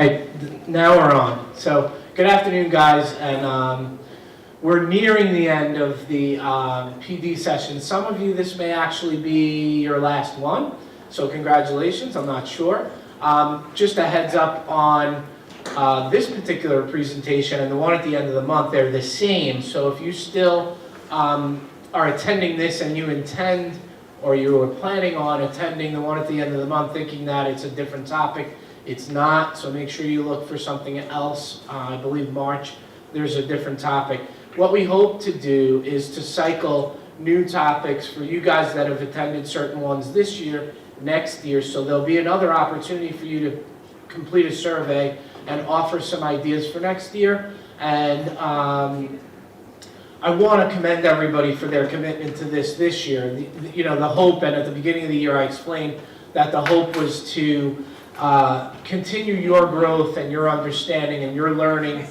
Right, now we're on. So, good afternoon, guys, and we're nearing the end of the PD session. Some of you, this may actually be your last one, so congratulations, I'm not sure. Just a heads up on this particular presentation and the one at the end of the month, they're the same. So if you still are attending this and you intend, or you were planning on attending the one at the end of the month thinking that it's a different topic, it's not, so make sure you look for something else. I believe March, there's a different topic. What we hope to do is to cycle new topics for you guys that have attended certain ones this year, next year, so there'll be another opportunity for you to complete a survey and offer some ideas for next year. And I want to commend everybody for their commitment to this year. The hope, and at the beginning of the year I explained that the hope was to continue your growth and your understanding and your learning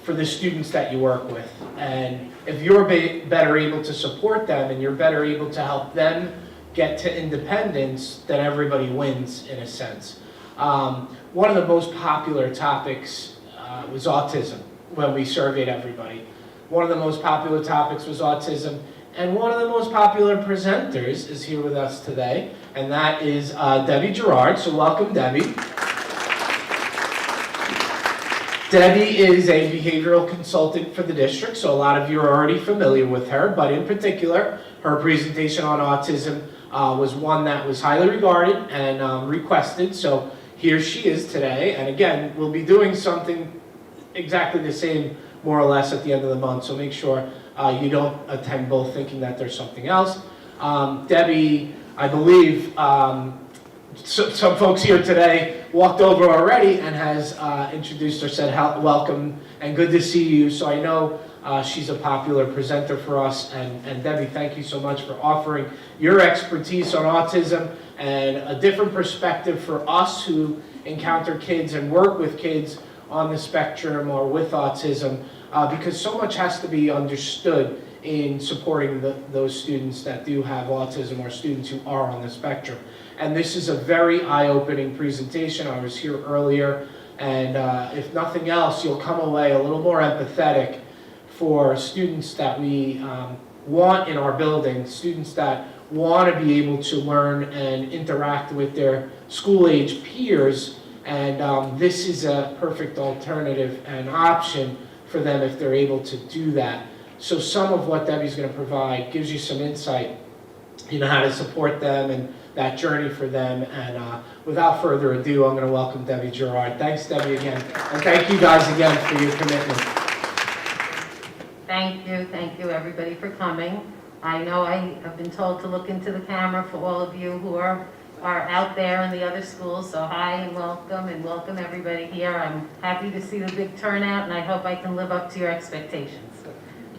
for the students that you work with. And if you're better able to support them and you're better able to help them get to independence, then everybody wins in a sense. One of the most popular topics was autism when we surveyed everybody. One of the most popular topics was autism, and one of the most popular presenters is here with us today, and that is Debbie Gerard. So welcome, Debbie. Debbie is a behavioral consultant for the district, so a lot of you are already familiar with her, but in particular, her presentation on autism was one that was highly regarded and requested, so here she is today. And again, we'll be doing something exactly the same, more or less, at the end of the month, so make sure you don't attend both thinking that there's something else. Debbie, I believe, some folks here today walked over already and has introduced her, said welcome and good to see you. So I know she's a popular presenter for us. And Debbie, thank you so much for offering your expertise on autism and a different perspective for us who encounter kids and work with kids on the spectrum or with autism, because so much has to be understood in supporting those students that do have autism or students who are on the spectrum. And this is a very eye-opening presentation. I was here earlier, and if nothing else, you'll come away a little more empathetic for students that we want in our building, students that want to be able to learn and interact with their school-age peers. And this is a perfect alternative and option for them if they're able to do that. So some of what Debbie's going to provide gives you some insight, how to support them and that journey for them. And without further ado, I'm going to welcome Debbie Gerard. Thanks, Debbie, again. And thank you guys again for your commitment. Thank you everybody for coming. I know I have been told to look into the camera for all of you who are out there in the other schools, so hi and welcome everybody here. I'm happy to see the big turnout, and I hope I can live up to your expectations.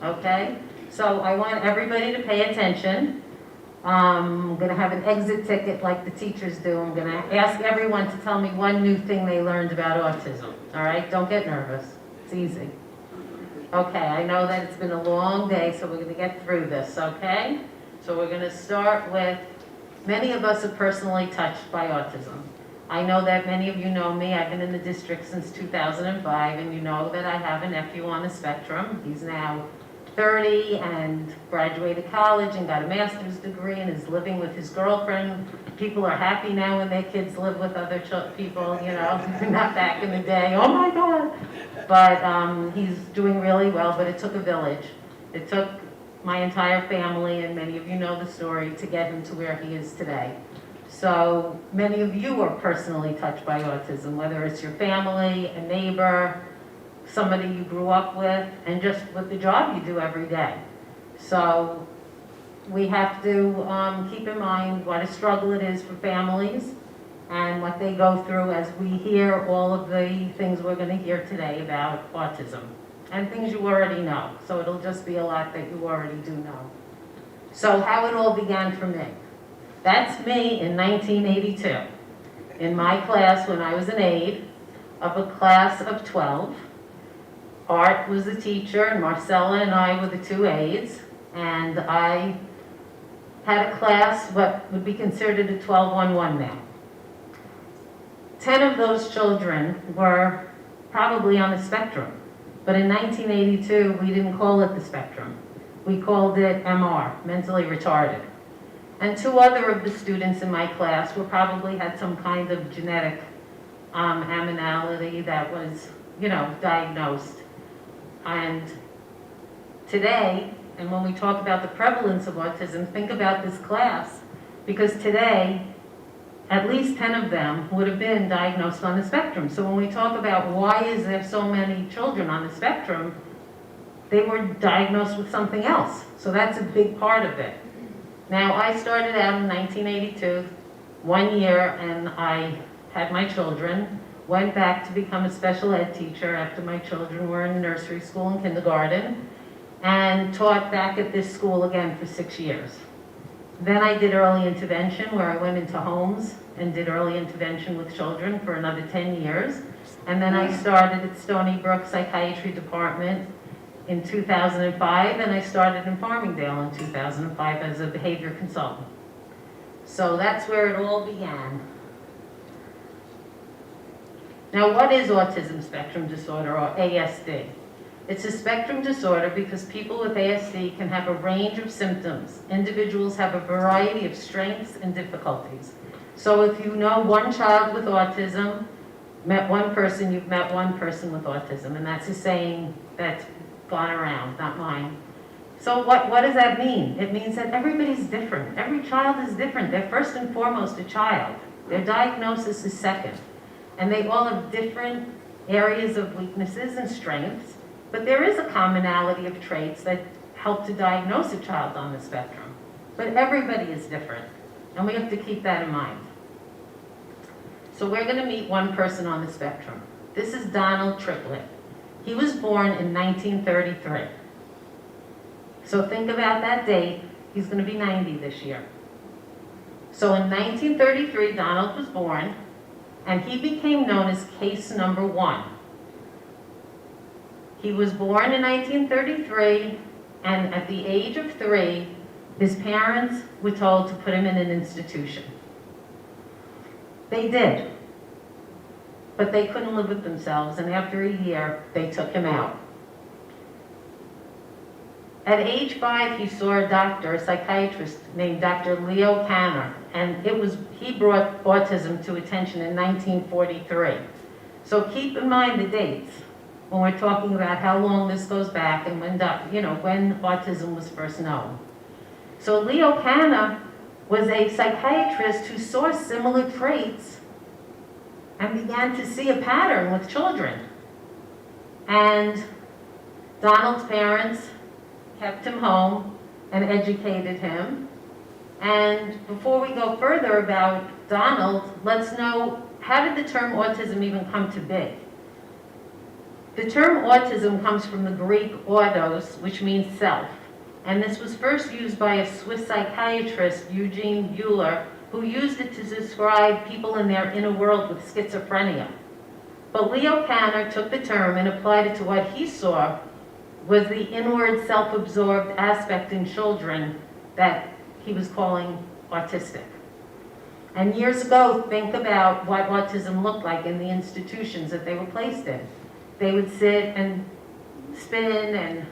Okay, so I want everybody to pay attention. I'm going to have an exit ticket like the teachers do. I'm going to ask everyone to tell me one new thing they learned about autism. All right, don't get nervous, it's easy. Okay, I know that it's been a long day, so we're going to get through this, okay? So we're going to start with, many of us are personally touched by autism. I know that many of you know me. I've been in the district since 2005, and you know that I have a nephew on the spectrum. He's now 30 and graduated college and got a master's degree and is living with his girlfriend. People are happy now when their kids live with other people, not back in the day, oh my God. But he's doing really well, but it took a village. It took my entire family, and many of you know the story, to get him to where he is today. So many of you are personally touched by autism, whether it's your family, a neighbor, somebody you grew up with, and just with the job you do every day. So we have to keep in mind what a struggle it is for families and what they go through as we hear all of the things we're going to hear today about autism and things you already know. So it'll just be a lot that you already do know. So how it all began for me. That's me in 1982. In my class, when I was an aide of a class of 12, Art was the teacher, and Marcella and I were the two aides, and I had a class, what would be considered a 12-1-1 now. 10 of those children were probably on the spectrum. But in 1982, we didn't call it the spectrum. We called it MR, mentally retarded. And 2 other of the students in my class were probably had some kind of genetic abnormality that was, diagnosed. And today, and when we talk about the prevalence of autism, think about this class, because today, at least 10 of them would have been diagnosed on the spectrum. So when we talk about why is there so many children on the spectrum, they were diagnosed with something else. So that's a big part of it. Now, I started out in 1982, 1 year, and I had my children, went back to become a special ed teacher after my children were in nursery school and kindergarten, and taught back at this school again for 6 years. Then I did early intervention, where I went into homes and did early intervention with children for another 10 years. And then I started at Stony Brook Psychiatry Department in 2005, and I started in Farmingdale in 2005 as a behavior consultant. So that's where it all began. Now, what is autism spectrum disorder, or ASD? It's a spectrum disorder because people with ASD can have a range of symptoms. Individuals have a variety of strengths and difficulties. So if you know one child with autism, met one person, you've met one person with autism, and that's a saying that's gone around, not mine. So what does that mean? It means that everybody's different. Every child is different. They're first and foremost a child. Their diagnosis is second. And they all have different areas of weaknesses and strengths, but there is a commonality of traits that help to diagnose a child on the spectrum. But everybody is different, and we have to keep that in mind. So we're going to meet one person on the spectrum. This is Donald Triplett. He was born in 1933. So think about that date. He's going to be 90 this year. So in 1933, Donald was born, and he became known as case number 1. He was born in 1933, and at the age of 3, his parents were told to put him in an institution. They did, but they couldn't live with themselves, and after a year, they took him out. At age 5, he saw a doctor, a psychiatrist named Dr. Leo Kanner, and he brought autism to attention in 1943. So keep in mind the dates when we're talking about how long this goes back and when autism was first known. So Leo Kanner was a psychiatrist who saw similar traits and began to see a pattern with children. And Donald's parents kept him home and educated him. And before we go further about Donald, let's know, how did the term autism even come to be? The term autism comes from the Greek autos, which means self. And this was first used by a Swiss psychiatrist, Eugene Buehler, who used it to describe people in their inner world with schizophrenia. But Leo Kanner took the term and applied it to what he saw was the inward self-absorbed aspect in children that he was calling autistic. And years ago, think about what autism looked like in the institutions that they were placed in. They would sit and spin and,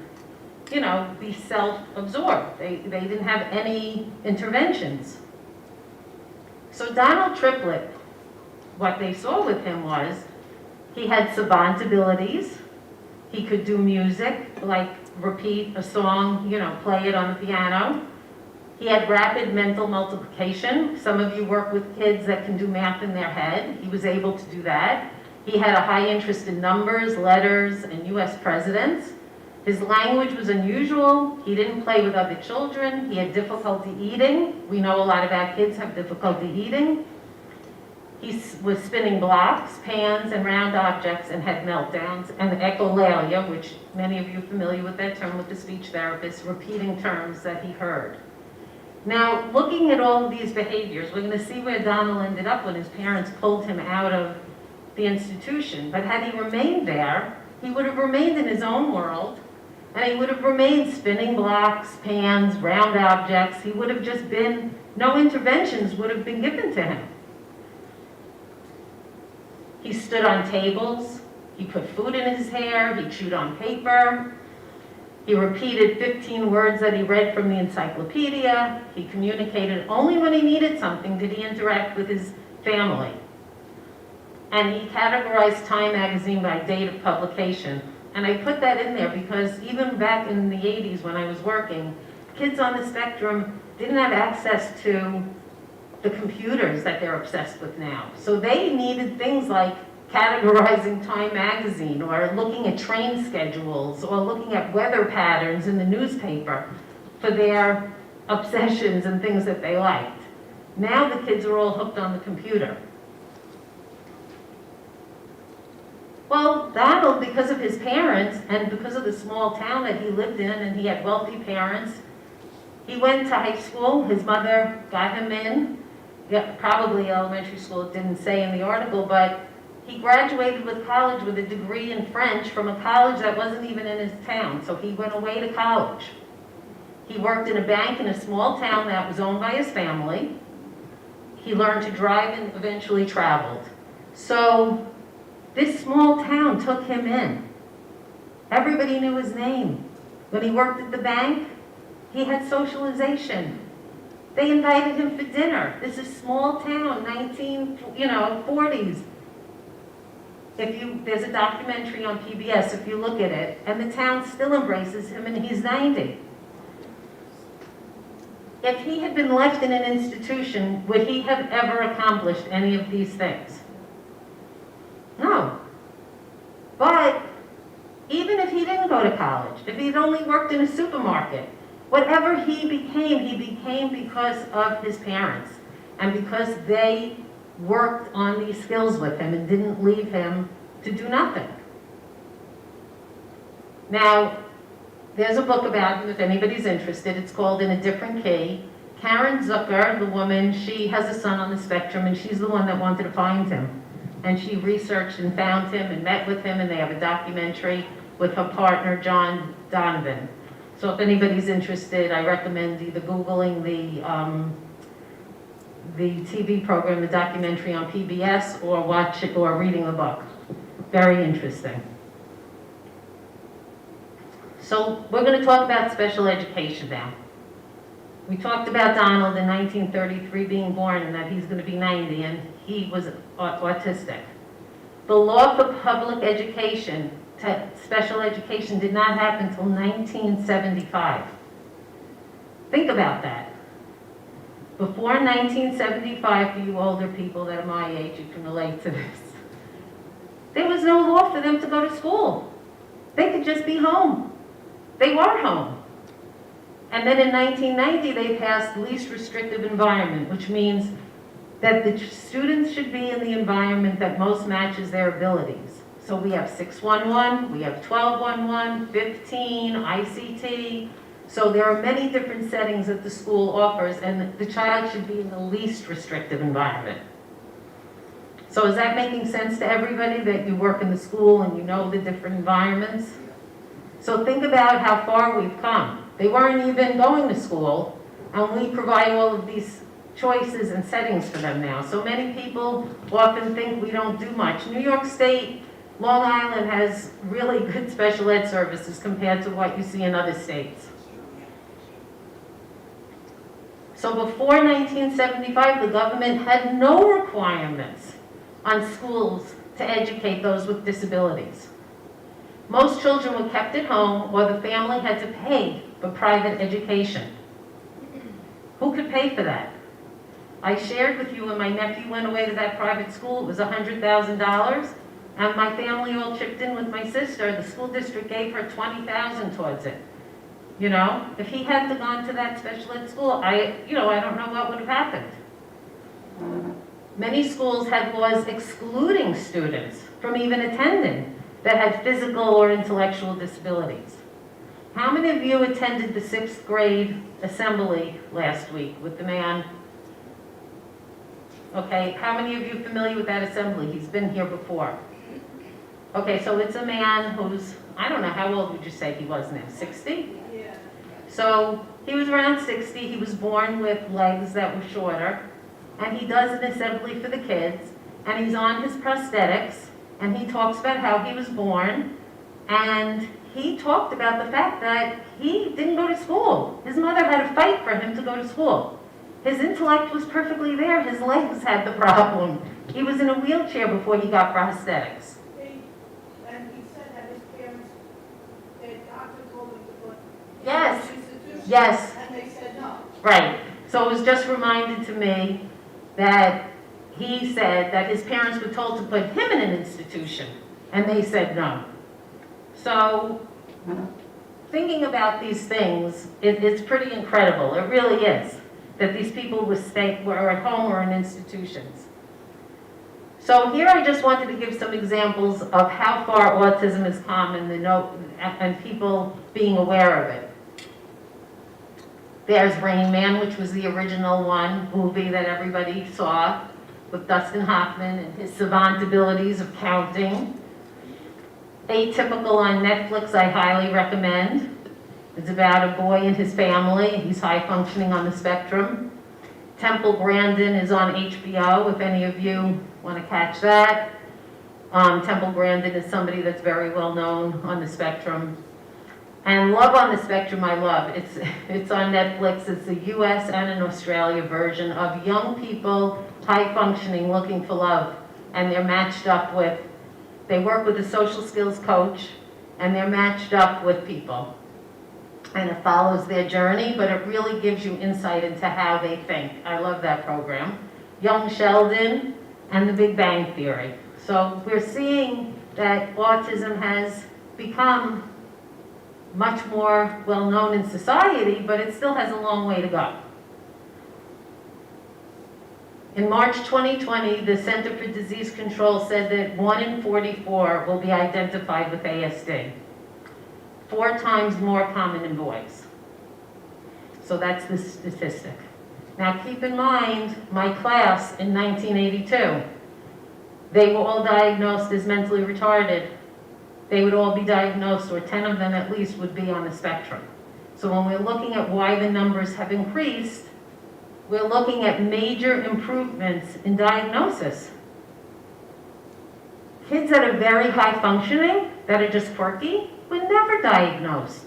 be self-absorbed. They didn't have any interventions. So Donald Triplett, what they saw with him was he had savant abilities. He could do music, like repeat a song, play it on the piano. He had rapid mental multiplication. Some of you work with kids that can do math in their head. He was able to do that. He had a high interest in numbers, letters, and U.S. presidents. His language was unusual. He didn't play with other children. He had difficulty eating. We know a lot of our kids have difficulty eating. He was spinning blocks, pans, and round objects and had meltdowns, and echolalia, which many of you are familiar with that term with the speech therapist, repeating terms that he heard. Now, looking at all of these behaviors, we're going to see where Donald ended up when his parents pulled him out of the institution. But had he remained there, he would have remained in his own world, and he would have remained spinning blocks, pans, round objects. He would have just been, no interventions would have been given to him. He stood on tables, he put food in his hair, he chewed on paper, he repeated 15 words that he read from the encyclopedia, he communicated only when he needed something did he interact with his family. And he categorized Time magazine by date of publication. And I put that in there because even back in the 80s when I was working, kids on the spectrum didn't have access to the computers that they're obsessed with now. So they needed things like categorizing Time magazine or looking at train schedules or looking at weather patterns in the newspaper for their obsessions and things that they liked. Now the kids are all hooked on the computer. Well, Donald, because of his parents and because of the small town that he lived in and he had wealthy parents, he went to high school. His mother got him in, probably elementary school, it didn't say in the article, but he graduated with college with a degree in French from a college that wasn't even in his town, so he went away to college. He worked in a bank in a small town that was owned by his family. He learned to drive and eventually traveled. So this small town took him in. Everybody knew his name. When he worked at the bank, he had socialization. They invited him for dinner. This is small town, 40s. There's a documentary on PBS, if you look at it, and the town still embraces him and he's 90. If he had been left in an institution, would he have ever accomplished any of these things? No. But even if he didn't go to college, if he'd only worked in a supermarket, whatever he became because of his parents and because they worked on these skills with him and didn't leave him to do nothing. Now, there's a book about him if anybody's interested. It's called In a Different Key. Karen Zucker, the woman, she has a son on the spectrum and she's the one that wanted to find him. And she researched and found him and met with him, and they have a documentary with her partner, John Donovan. So if anybody's interested, I recommend either Googling the TV program, the documentary on PBS, or watch it or reading the book. Very interesting. So we're going to talk about special education now. We talked about Donald in 1933 being born and that he's going to be 90, and he was autistic. The law for public education, special education, did not happen until 1975. Think about that. Before 1975, for you older people that are my age, you can relate to this, there was no law for them to go to school. They could just be home. They were home. And then in 1990, they passed least restrictive environment, which means that the students should be in the environment that most matches their abilities. So we have 611, we have 1211, 15, ICT. So there are many different settings that the school offers, and the child should be in the least restrictive environment. So is that making sense to everybody that you work in the school and you know the different environments? So think about how far we've come. They weren't even going to school, and we provide all of these choices and settings for them now. So many people often think we don't do much. New York State, Long Island has really good special ed services compared to what you see in other states. So before 1975, the government had no requirements on schools to educate those with disabilities. Most children were kept at home, or the family had to pay for private education. Who could pay for that? I shared with you when my nephew went away to that private school, it was $100,000, and my family all chipped in with my sister. The school district gave her $20,000 towards it. You know, if he hadn't gone to that special ed school, I don't know what would have happened. Many schools had laws excluding students from even attending that had physical or intellectual disabilities. How many of you attended the 6th grade assembly last week with the man? Okay, how many of you are familiar with that assembly? He's been here before. Okay, so it's a man who's, I don't know, how old would you say he was now, 60? Yeah. So he was around 60, he was born with legs that were shorter, and he does an assembly for the kids, and he's on his prosthetics, and he talks about how he was born, and he talked about the fact that he didn't go to school. His mother had to fight for him to go to school. His intellect was perfectly there. His legs had the problem. He was in a wheelchair before he got prosthetics. And he said that his parents, their doctor told him to put Yes. in an institution. Yes. And they said no. Right. So it was just reminded to me that he said that his parents were told to put him in an institution, and they said no. So thinking about these things, it's pretty incredible. It really is, that these people were at home or in institutions. So here I just wanted to give some examples of how far autism has come and people being aware of it. There's Rain Man, which was the original movie that everybody saw, with Dustin Hoffman and his savant abilities of counting. Atypical on Netflix, I highly recommend. It's about a boy and his family. He's high functioning on the spectrum. Temple Grandin is on HBO, if any of you want to catch that. Temple Grandin is somebody that's very well known on the spectrum. And Love on the Spectrum, I love. It's on Netflix. It's a US and an Australia version of young people, high functioning, looking for love. And they're matched up with, they work with a social skills coach, and they're matched up with people. And it follows their journey, but it really gives you insight into how they think. I love that program. Young Sheldon and The Big Bang Theory. So we're seeing that autism has become much more well known in society, but it still has a long way to go. In March 2020, the Center for Disease Control said that 1 in 44 will be identified with ASD. 4 times more common in boys. So that's the statistic. Now keep in mind, my class in 1982, they were all diagnosed as mentally retarded. They would all be diagnosed, or 10 of them at least would be on the spectrum. So when we're looking at why the numbers have increased, we're looking at major improvements in diagnosis. Kids that are very high functioning, that are just quirky, were never diagnosed.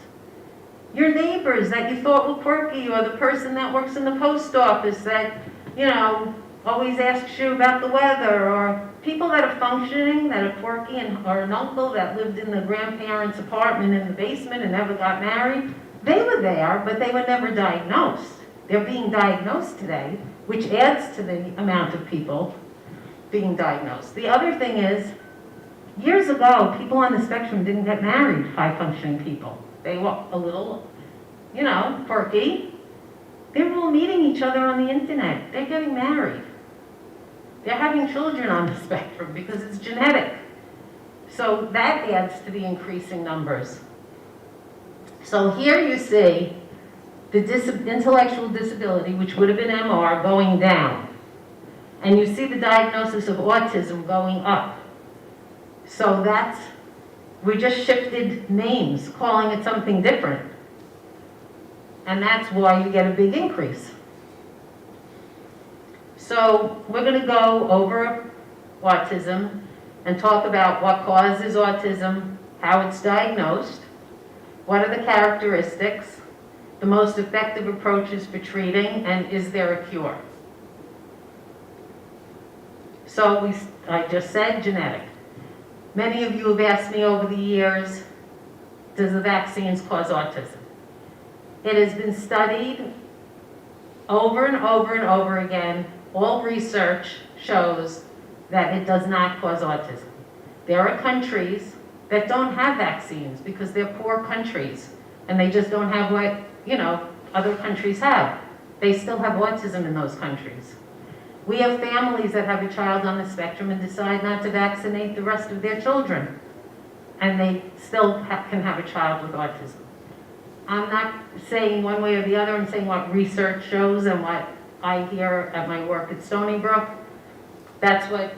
Your neighbors that you thought were quirky, or the person that works in the post office that, always asks you about the weather, or people that are functioning, that are quirky, or an uncle that lived in the grandparents' apartment in the basement and never got married, they were there, but they were never diagnosed. They're being diagnosed today, which adds to the amount of people being diagnosed. The other thing is, years ago, people on the spectrum didn't get married, high-functioning people. They were a little, quirky. They were all meeting each other on the internet. They're getting married. They're having children on the spectrum because it's genetic. So that adds to the increasing numbers. So here you see the intellectual disability, which would have been MR, going down. And you see the diagnosis of autism going up. So we just shifted names, calling it something different. And that's why you get a big increase. So we're going to go over autism and talk about what causes autism, how it's diagnosed, what are the characteristics, the most effective approaches for treating, and is there a cure? So I just said genetic. Many of you have asked me over the years, does the vaccines cause autism? It has been studied over and over and over again. All research shows that it does not cause autism. There are countries that don't have vaccines because they're poor countries and they just don't have what, other countries have. They still have autism in those countries. We have families that have a child on the spectrum and decide not to vaccinate the rest of their children, and they still can have a child with autism. I'm not saying one way or the other, I'm saying what research shows and what I hear at my work at Stony Brook. That's what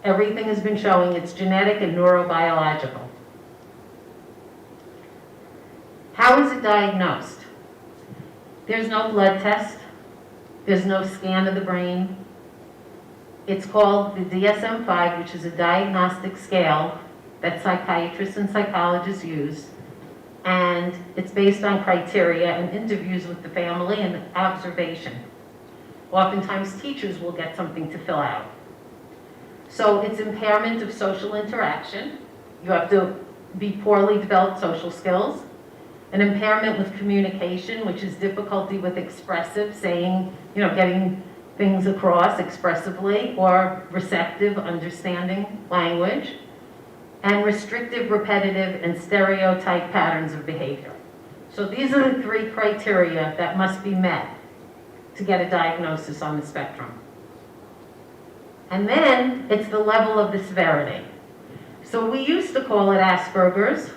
everything has been showing. It's genetic and neurobiological. How is it diagnosed? There's no blood test. There's no scan of the brain. It's called the DSM-5, which is a diagnostic scale that psychiatrists and psychologists use. And it's based on criteria and interviews with the family and observation. Oftentimes teachers will get something to fill out. So it's impairment of social interaction. You have to be poorly developed social skills. An impairment with communication, which is difficulty with expressive, saying, getting things across expressively, or receptive, understanding language. And restrictive, repetitive, and stereotype patterns of behavior. So these are the 3 criteria that must be met to get a diagnosis on the spectrum. And then it's the level of the severity. So we used to call it Asperger's.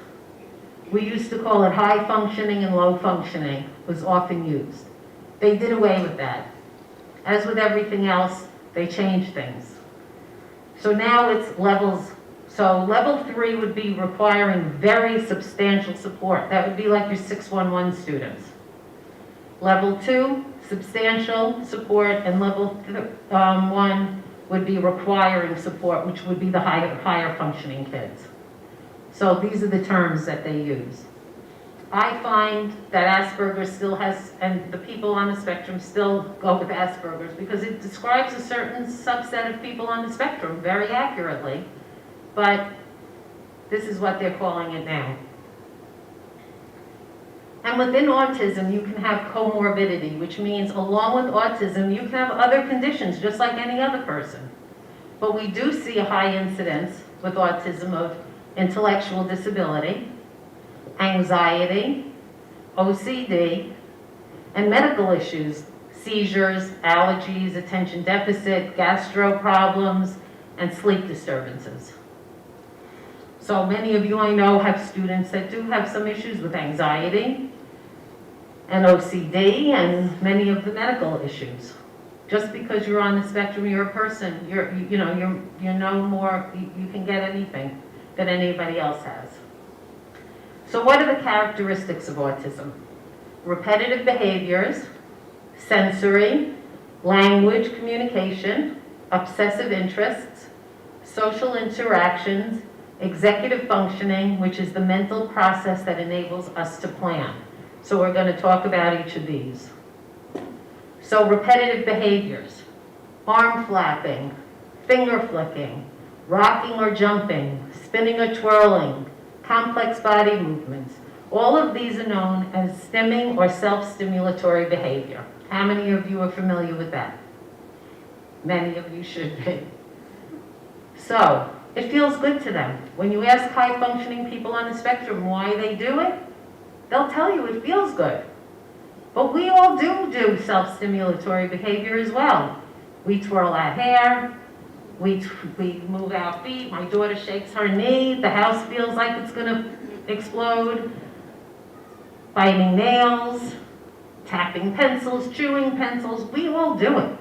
We used to call it high functioning and low functioning was often used. They did away with that. As with everything else, they changed things. So now it's levels. So level 3 would be requiring very substantial support. That would be like your 611 students. Level 2, substantial support, and level 1 would be requiring support, which would be the higher functioning kids. So these are the terms that they use. I find that Asperger's still has, and the people on the spectrum still go with Asperger's because it describes a certain subset of people on the spectrum very accurately, but this is what they're calling it now. And within autism, you can have comorbidity, which means along with autism, you can have other conditions just like any other person. But we do see a high incidence with autism of intellectual disability, anxiety, OCD, and medical issues, seizures, allergies, attention deficit, gastro problems, and sleep disturbances. So many of you I know have students that do have some issues with anxiety and OCD and many of the medical issues. Just because you're on the spectrum, you're a person, you're no more, you can get anything that anybody else has. So what are the characteristics of autism? Repetitive behaviors, sensory, language communication, obsessive interests, social interactions, executive functioning, which is the mental process that enables us to plan. So we're going to talk about each of these. So repetitive behaviors, arm flapping, finger flicking, rocking or jumping, spinning or twirling, complex body movements. All of these are known as stimming or self-stimulatory behavior. How many of you are familiar with that? Many of you should be. So, it feels good to them. When you ask high-functioning people on the spectrum why they do it, they'll tell you it feels good. But we all do self-stimulatory behavior as well. We twirl our hair, we move our feet, my daughter shakes her knee, the house feels like it's gonna explode, biting nails, tapping pencils, chewing pencils, we all do it.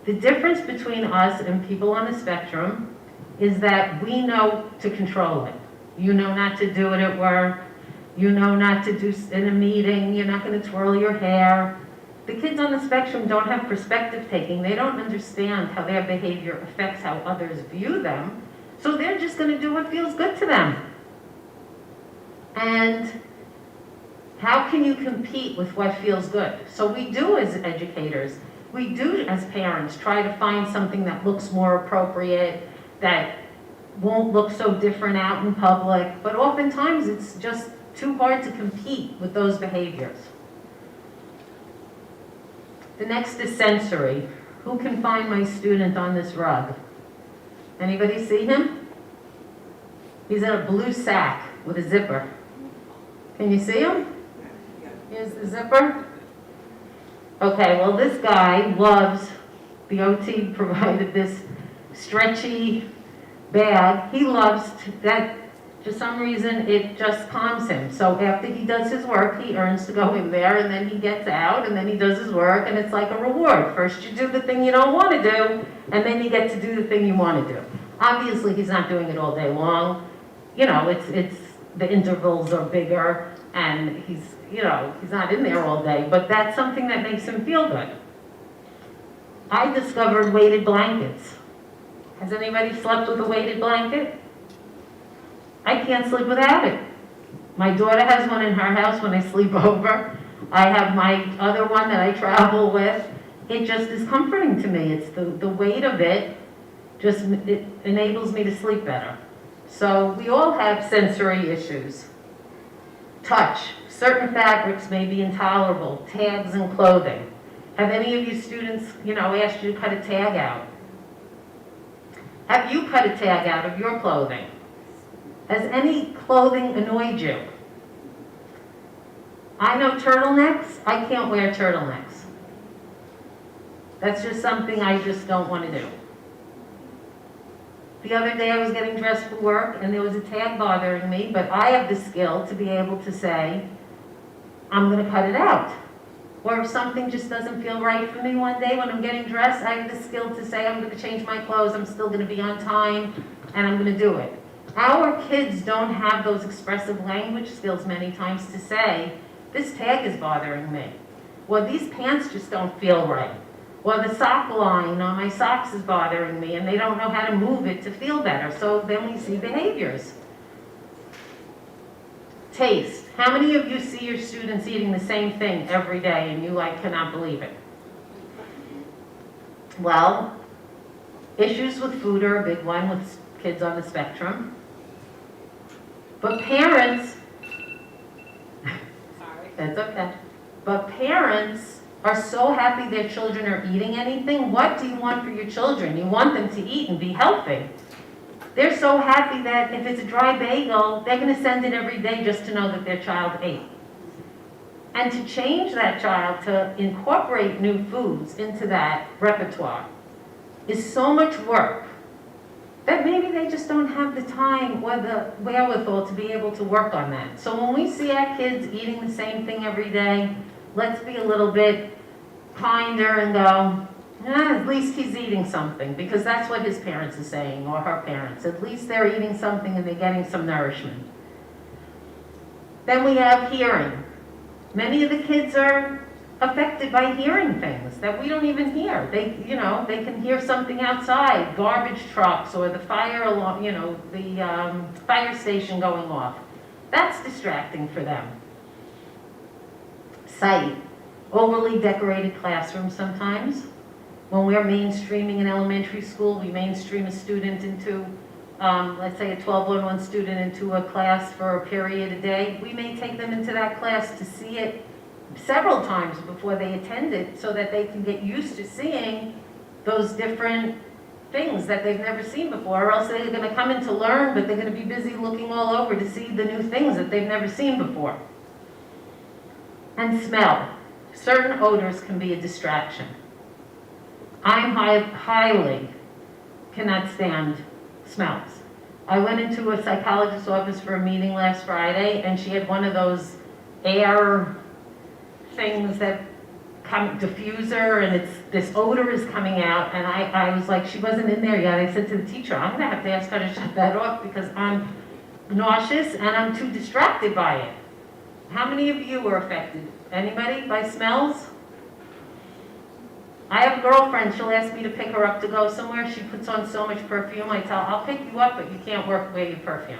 The difference between us and people on the spectrum is that we know to control it. You know not to do it at work, you know not to do in a meeting, you're not gonna twirl your hair. The kids on the spectrum don't have perspective taking. They don't understand how their behavior affects how others view them. So they're just going to do what feels good to them. And how can you compete with what feels good? So we do as educators, we do as parents try to find something that looks more appropriate, that won't look so different out in public, but oftentimes it's just too hard to compete with those behaviors. The next is sensory. Who can find my student on this rug? Anybody see him? He's in a blue sack with a zipper. Can you see him? Here's the zipper. Okay, well this guy loves, the OT provided this stretchy bag. He loves that. For some reason, it just calms him. So after he does his work, he earns to go in there, and then he gets out, and then he does his work, and it's like a reward. First you do the thing you don't want to do, and then you get to do the thing you want to do. Obviously, he's not doing it all day long. You know, it's the intervals are bigger, and he's not in there all day, but that's something that makes him feel good. I discovered weighted blankets. Has anybody slept with a weighted blanket? I can't sleep without it. My daughter has one in her house when I sleep over. I have my other one that I travel with. It just is comforting to me. It's the weight of it it enables me to sleep better. So we all have sensory issues. Touch. Certain fabrics may be intolerable. Tags in clothing. Have any of you students, asked you to cut a tag out? Have you cut a tag out of your clothing? Has any clothing annoyed you? I know turtlenecks. I can't wear turtlenecks. That's just something I just don't want to do. The other day I was getting dressed for work and there was a tag bothering me, but I have the skill to be able to say, I'm going to cut it out. Or if something just doesn't feel right for me one day when I'm getting dressed, I have the skill to say, I'm going to change my clothes, I'm still going to be on time, and I'm going to do it. Our kids don't have those expressive language skills many times to say, this tag is bothering me. Or these pants just don't feel right. Or the sock line on my socks is bothering me, and they don't know how to move it to feel better. So then we see behaviors. Taste. How many of you see your students eating the same thing every day and you cannot believe it? Well, issues with food are a big one with kids on the spectrum. But parents, sorry, that's okay. But parents are so happy their children are eating anything. What do you want for your children? You want them to eat and be healthy. They're so happy that if it's a dry bagel, they're going to send it every day just to know that their child ate. And to change that child to incorporate new foods into that repertoire is so much work that maybe they just don't have the time or the wherewithal to be able to work on that. So when we see our kids eating the same thing every day, let's be a little bit kinder and go, at least he's eating something, because that's what his parents are saying, or her parents. At least they're eating something and they're getting some nourishment. Then we have hearing. Many of the kids are affected by hearing things that we don't even hear. They can hear something outside, garbage trucks or the fire alarm, the fire station going off. That's distracting for them. Sight. Overly decorated classrooms sometimes. When we're mainstreaming in elementary school, we mainstream a student into, let's say a 12-1-1 student into a class for a period a day. We may take them into that class to see it several times before they attend it so that they can get used to seeing those different things that they've never seen before, or else they're going to come in to learn, but they're going to be busy looking all over to see the new things that they've never seen before. And smell. Certain odors can be a distraction. I highly cannot stand smells. I went into a psychologist's office for a meeting last Friday, and she had one of those air things that come, diffuser, and this odor is coming out, and I was like, she wasn't in there yet. I said to the teacher, I'm gonna have to ask her to shut that off because I'm nauseous and I'm too distracted by it. How many of you were affected? Anybody by smells? I have a girlfriend, she'll ask me to pick her up to go somewhere. She puts on so much perfume, I tell her, I'll pick you up, but you can't wear your perfume.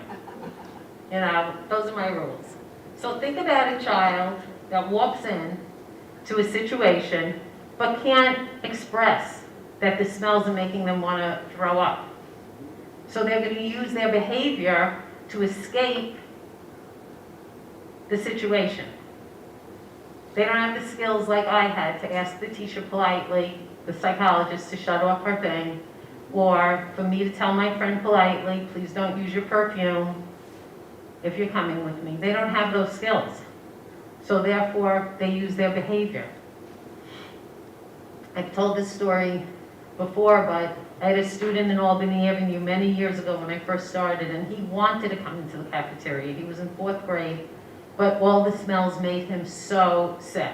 Those are my rules. So think about a child that walks in to a situation, but can't express that the smells are making them want to throw up. So they're going to use their behavior to escape the situation. They don't have the skills like I had to ask the teacher politely, the psychologist, to shut off her thing, or for me to tell my friend politely, please don't use your perfume if you're coming with me. They don't have those skills. So therefore, they use their behavior. I've told this story before, but I had a student in Albany Avenue many years ago when I first started, and he wanted to come into the cafeteria. He was in 4th grade. But all the smells made him so sick.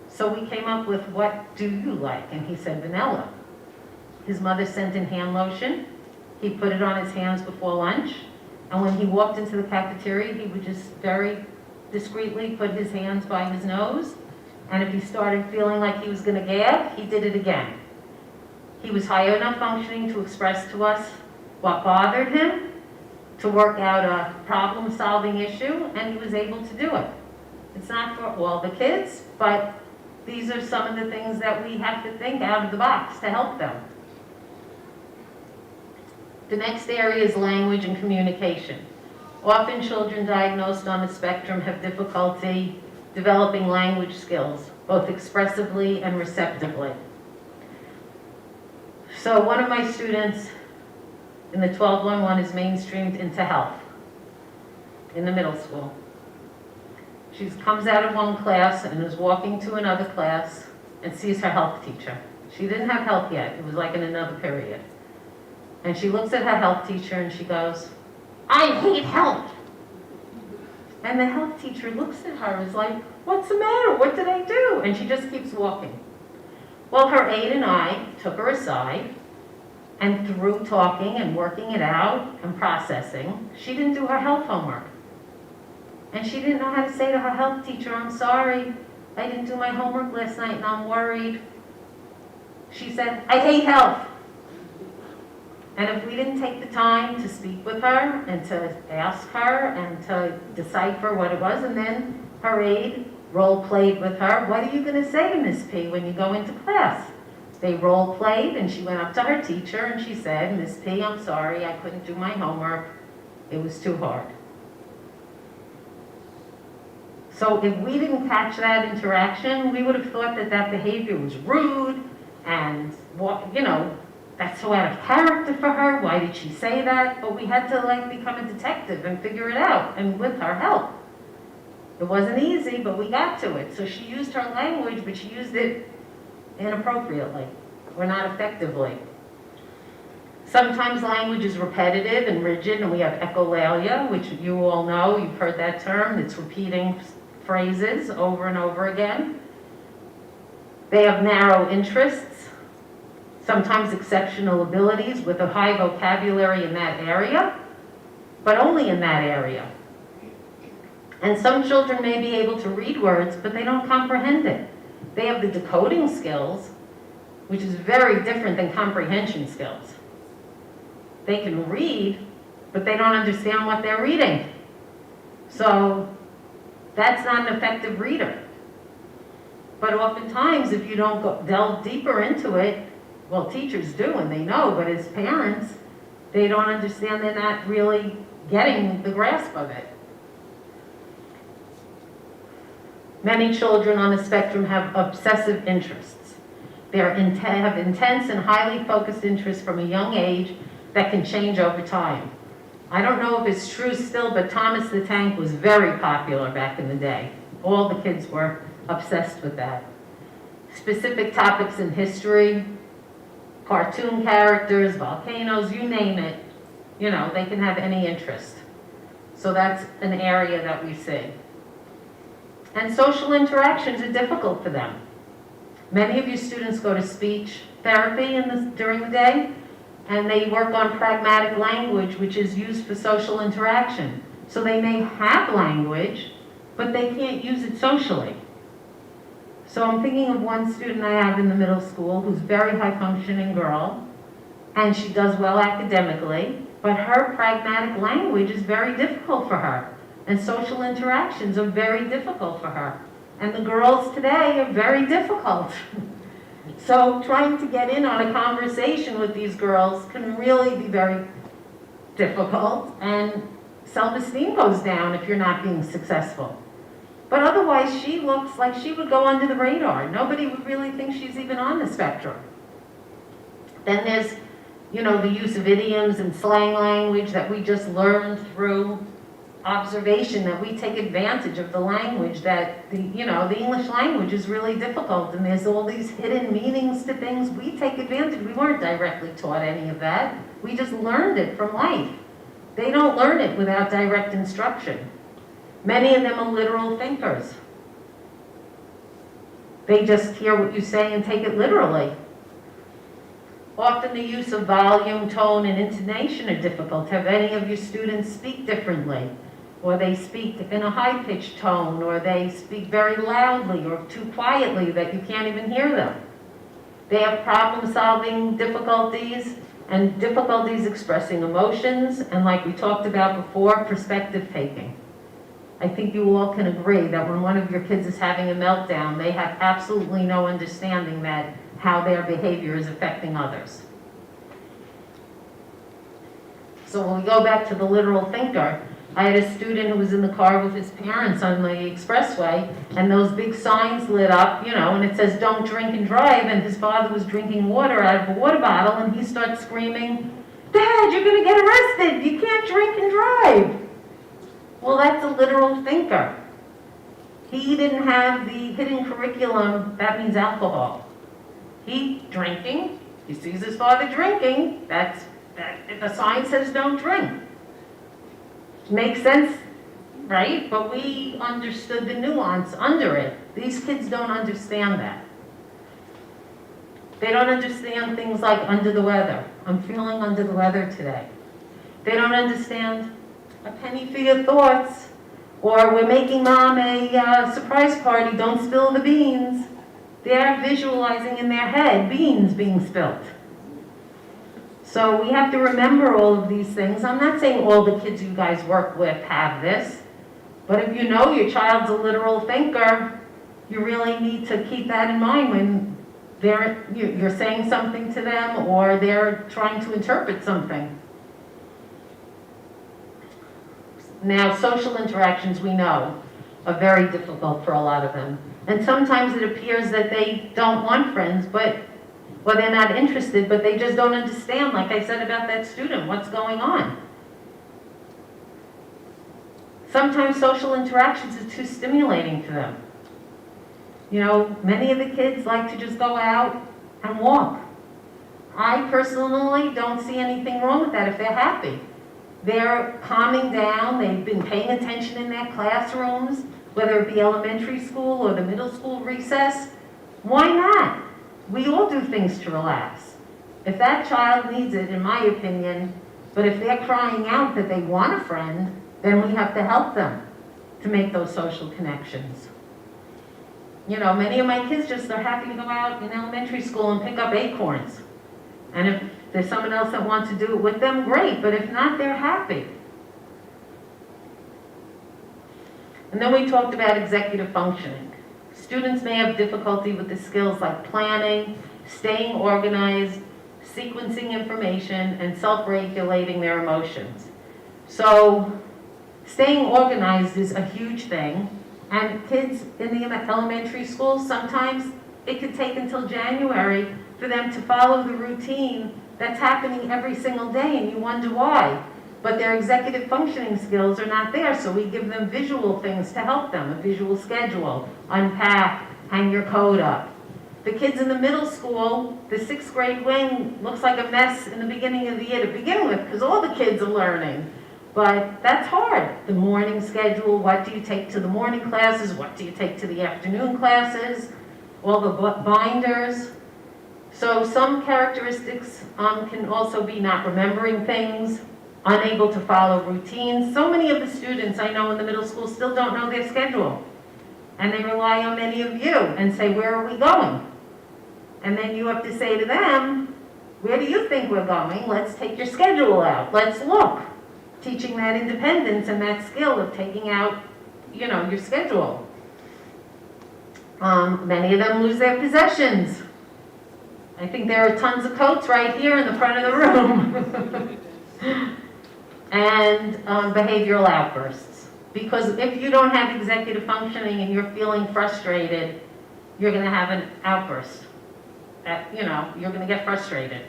So we came up with, what do you like? And he said vanilla. His mother sent in hand lotion. He put it on his hands before lunch. And when he walked into the cafeteria, he would just very discreetly put his hands by his nose And if he started feeling like he was going to gag, he did it again. He was high enough functioning to express to us what bothered him, to work out a problem-solving issue, and he was able to do it. It's not for all the kids, but these are some of the things that we have to think out of the box to help them. The next area is language and communication. Often children diagnosed on the spectrum have difficulty developing language skills, both expressively and receptively. So one of my students in the 1211 is mainstreamed into health in the middle school. She comes out of one class and is walking to another class and sees her health teacher. She didn't have health yet, it was like in another period. And she looks at her health teacher and she goes, "I hate health." And the health teacher looks at her and is like, "What's the matter? What did I do?" And she just keeps walking. Well, her aide and I took her aside, and through talking and working it out and processing, she didn't do her health homework. And she didn't know how to say to her health teacher, "I'm sorry, I didn't do my homework last night and I'm worried." She said, "I hate health." And if we didn't take the time to speak with her and to ask her and to decipher what it was, and then her aide role-played with her, "What are you going to say to Miss P when you go into class?" They role-played, and she went up to her teacher and she said, "Miss P, I'm sorry, I couldn't do my homework. It was too hard." So if we didn't catch that interaction, we would have thought that that behavior was rude and, that's so out of character for her. Why did she say that? But we had to become a detective and figure it out, and with her help. It wasn't easy, but we got to it. So she used her language, but she used it inappropriately or not effectively. Sometimes language is repetitive and rigid, and we have echolalia, which you all know. You've heard that term. It's repeating phrases over and over again. They have narrow interests, sometimes exceptional abilities with a high vocabulary in that area, but only in that area. And some children may be able to read words, but they don't comprehend it. They have the decoding skills, which is very different than comprehension skills. They can read, but they don't understand what they're reading. So that's not an effective reader. But oftentimes, if you don't delve deeper into it, well, teachers do and they know, but as parents, they don't understand, they're not really getting the grasp of it. Many children on the spectrum have obsessive interests. They have intense and highly focused interests from a young age that can change over time. I don't know if it's true still, but Thomas the Tank was very popular back in the day. All the kids were obsessed with that. Specific topics in history, cartoon characters, volcanoes, you name it, they can have any interest. So that's an area that we see. And social interactions are difficult for them. Many of you students go to speech therapy during the day, and they work on pragmatic language, which is used for social interaction. So they may have language, but they can't use it socially. So I'm thinking of one student I have in the middle school who's a very high-functioning girl, and she does well academically, but her pragmatic language is very difficult for her, and social interactions are very difficult for her. And the girls today are very difficult. So trying to get in on a conversation with these girls can really be very difficult, and self-esteem goes down if you're not being successful. But otherwise, she looks like she would go under the radar. Nobody would really think she's even on the spectrum. Then there's, the use of idioms and slang language that we just learned through observation, that we take advantage of the language, that the English language is really difficult, and there's all these hidden meanings to things. We take advantage. We weren't directly taught any of that. We just learned it from life. They don't learn it without direct instruction. Many of them are literal thinkers. They just hear what you say and take it literally. Often the use of volume, tone, and intonation are difficult. Have any of your students speak differently? or they speak in a high-pitched tone, or they speak very loudly or too quietly that you can't even hear them. They have problem-solving difficulties and difficulties expressing emotions, and like we talked about before, perspective taking. I think you all can agree that when one of your kids is having a meltdown, they have absolutely no understanding that how their behavior is affecting others. So when we go back to the literal thinker, I had a student who was in the car with his parents on the expressway, and those big signs lit up, and it says, "Don't drink and drive," and his father was drinking water out of a water bottle, and he starts screaming, "Dad, you're gonna get arrested! You can't drink and drive!" Well, that's a literal thinker. He didn't have the hidden curriculum, that means alcohol. He drinking, he sees his father drinking, if the sign says don't drink. Makes sense, right? But we understood the nuance under it. These kids don't understand that. They don't understand things like under the weather. I'm feeling under the weather today. They don't understand a penny for your thoughts, or we're making mom a surprise party, don't spill the beans. They're visualizing in their head beans being spilled. So we have to remember all of these things. I'm not saying all the kids you guys work with have this, but if you know your child's a literal thinker, you really need to keep that in mind when you're saying something to them or they're trying to interpret something. Now, social interactions, we know, are very difficult for a lot of them. And sometimes it appears that they don't want friends, well, they're not interested, but they just don't understand, like I said about that student, what's going on. Sometimes social interactions are too stimulating to them. Many of the kids like to just go out and walk. I personally don't see anything wrong with that if they're happy. They're calming down, they've been paying attention in their classrooms, whether it be elementary school or the middle school recess. Why not? We all do things to relax. If that child needs it, in my opinion, but if they're crying out that they want a friend, then we have to help them to make those social connections. Many of my kids just are happy to go out in elementary school and pick up acorns. And if there's someone else that wants to do it with them, great, but if not, they're happy. And then we talked about executive functioning. Students may have difficulty with the skills like planning, staying organized, sequencing information, and self-regulating their emotions. So staying organized is a huge thing, and kids in the elementary school, sometimes it could take until January for them to follow the routine that's happening every single day, and you wonder why. But their executive functioning skills are not there, so we give them visual things to help them, a visual schedule, unpack, hang your coat up. The kids in the middle school, the 6th grade wing looks like a mess in the beginning of the year to begin with, because all the kids are learning. But that's hard. The morning schedule, what do you take to the morning classes, what do you take to the afternoon classes, all the binders. So some characteristics can also be not remembering things, unable to follow routines. So many of the students I know in the middle school still don't know their schedule. And they rely on many of you and say, where are we going? And then you have to say to them, where do you think we're going? Let's take your schedule out. Let's look. Teaching that independence and that skill of taking out, your schedule. Many of them lose their possessions. I think there are tons of coats right here in the front of the room. And behavioral outbursts. Because if you don't have executive functioning and you're feeling frustrated, you're going to have an outburst. You're going to get frustrated.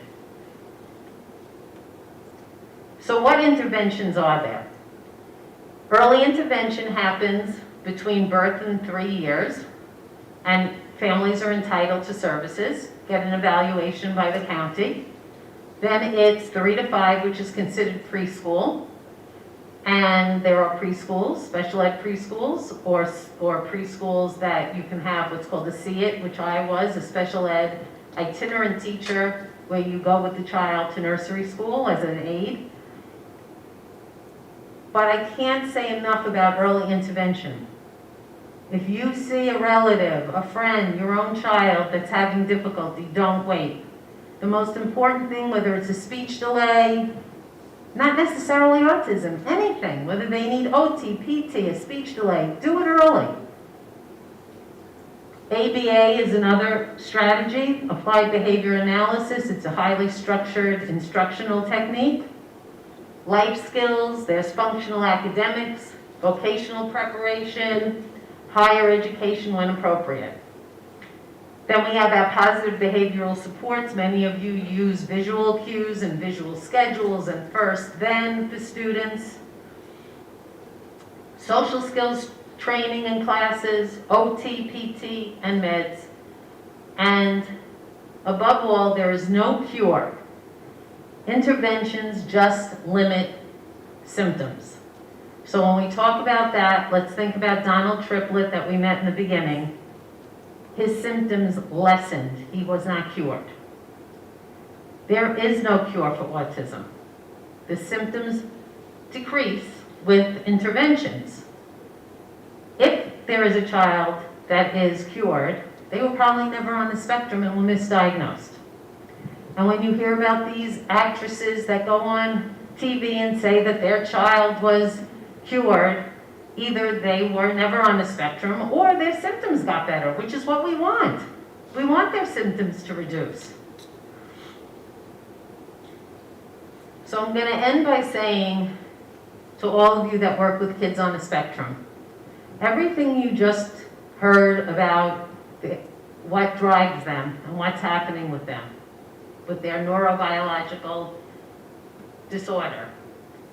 So what interventions are there? Early intervention happens between birth and 3 years, and families are entitled to services, get an evaluation by the county. Then it's 3 to 5, which is considered preschool. And there are preschools, special ed preschools, or preschools that you can have what's called a SEIT, which I was, a special ed itinerant teacher, where you go with the child to nursery school as an aide. But I can't say enough about early intervention. If you see a relative, a friend, your own child that's having difficulty, don't wait. The most important thing, whether it's a speech delay, not necessarily autism, anything, whether they need OT, PT, a speech delay, do it early. ABA is another strategy, applied behavior analysis. It's a highly structured instructional technique. Life skills, there's functional academics, vocational preparation, higher education when appropriate. Then we have our positive behavioral supports. Many of you use visual cues and visual schedules and first, then for students. Social skills training and classes, OT, PT, and meds. And above all, there is no cure. Interventions just limit symptoms. So when we talk about that, let's think about Donald Triplett that we met in the beginning. His symptoms lessened. He was not cured. There is no cure for autism. The symptoms decrease with interventions. If there is a child that is cured, they were probably never on the spectrum and were misdiagnosed. And when you hear about these actresses that go on TV and say that their child was cured, either they were never on the spectrum or their symptoms got better, which is what we want. We want their symptoms to reduce. So I'm going to end by saying to all of you that work with kids on the spectrum, everything you just heard about what drives them and what's happening with them, with their neurobiological disorder,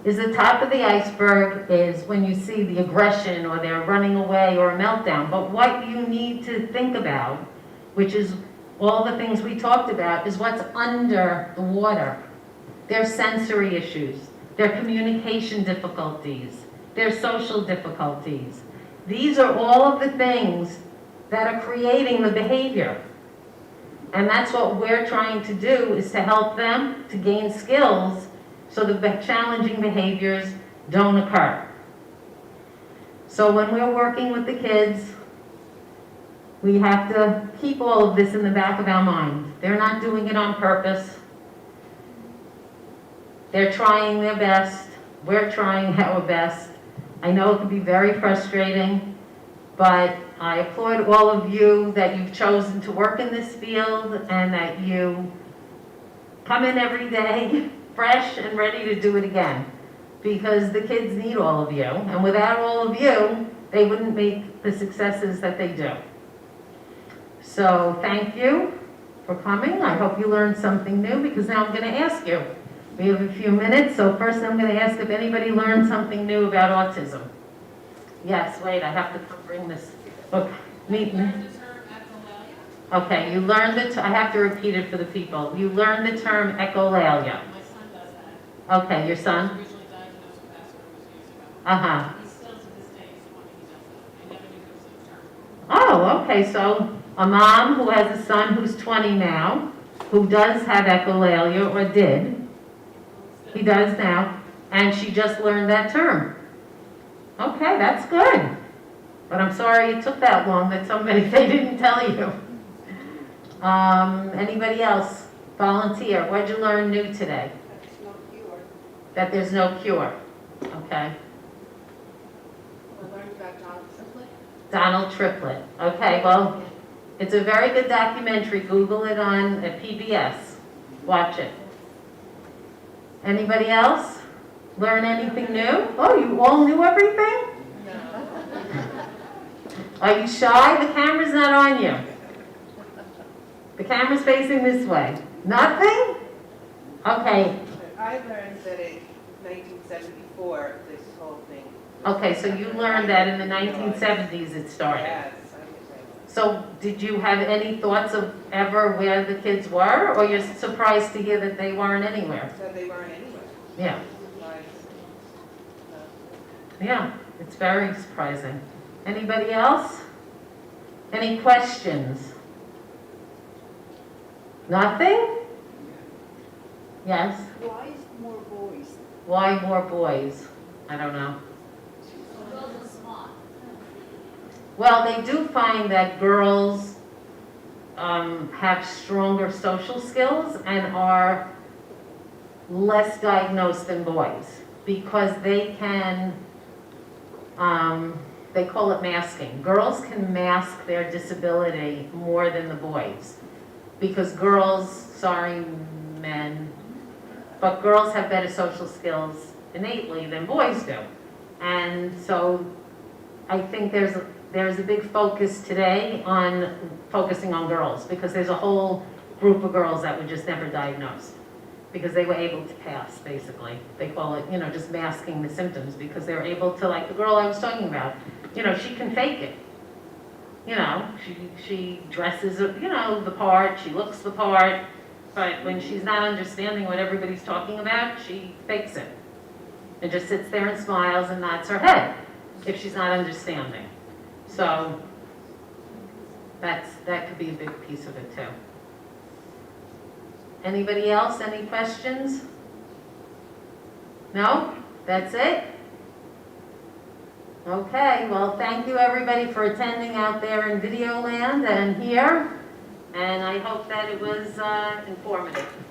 is the top of the iceberg is when you see the aggression or they're running away or a meltdown. But what you need to think about, which is all the things we talked about, is what's under the water. Their sensory issues, their communication difficulties, their social difficulties. These are all of the things that are creating the behavior. And that's what we're trying to do, is to help them to gain skills so the challenging behaviors don't occur. So when we're working with the kids, we have to keep all of this in the back of our mind. They're not doing it on purpose. They're trying their best. We're trying our best. I know it can be very frustrating, but I applaud all of you that you've chosen to work in this field and that you come in every day fresh and ready to do it again, because the kids need all of you, and without all of you, they wouldn't make the successes that they do. So thank you for coming. I hope you learned something new, because now I'm going to ask you. We have a few minutes, so first I'm going to ask if anybody learned something new about autism. Yes, wait, I have to come bring this book. Meet me. Okay, you learned the I have to repeat it for the people. You learned the term echolalia. My son does that. Okay, your son? He was originally diagnosed with Asperger's years ago. Uh-huh. He still to this day is the one he does that. I never knew there was a term. Oh, okay, so a mom who has a son who's 20 now, who does have echolalia, or did, he does now, and she just learned that term. Okay, that's good. But I'm sorry it took that long, that somebody, they didn't tell you. Anybody else? Volunteer. What'd you learn new today? There's no cure. That there's no cure. Okay. I learned about Donald Triplett. Donald Triplett. Okay, well, it's a very good documentary. Google it on at PBS. Watch it. Anybody else? Learn anything new? Oh, you all knew everything? Are you shy? The camera's not on you. The camera's facing this way. Nothing? Okay. I learned that in 1974, this whole thing. Okay, so you learned that in the 1970s it started. Yes. So did you have any thoughts of ever where the kids were, or you're surprised to hear that they weren't anywhere? So they weren't anywhere. Yeah, yeah, it's very surprising. Anybody else? Any questions? Nothing? Yes? Why is more boys? Why more boys? I don't know. Well, they do find that girls have stronger social skills and are less diagnosed than boys because they can, they call it masking. Girls can mask their disability more than the boys because girls, sorry men, but girls have better social skills innately than boys do. And so I think there's a big focus today on focusing on girls because there's a whole group of girls that were just never diagnosed because they were able to pass, basically. They call it, just masking the symptoms because they were able to, like the girl I was talking about, she can fake it. She dresses, the part, she looks the part, but when she's not understanding what everybody's talking about, she fakes it. And just sits there and smiles and nods her head if she's not understanding. So that could be a big piece of it too. Anybody else? Any questions? No? That's it? Okay, well, thank you everybody for attending out there in Video Land and here. And I hope that it was informative.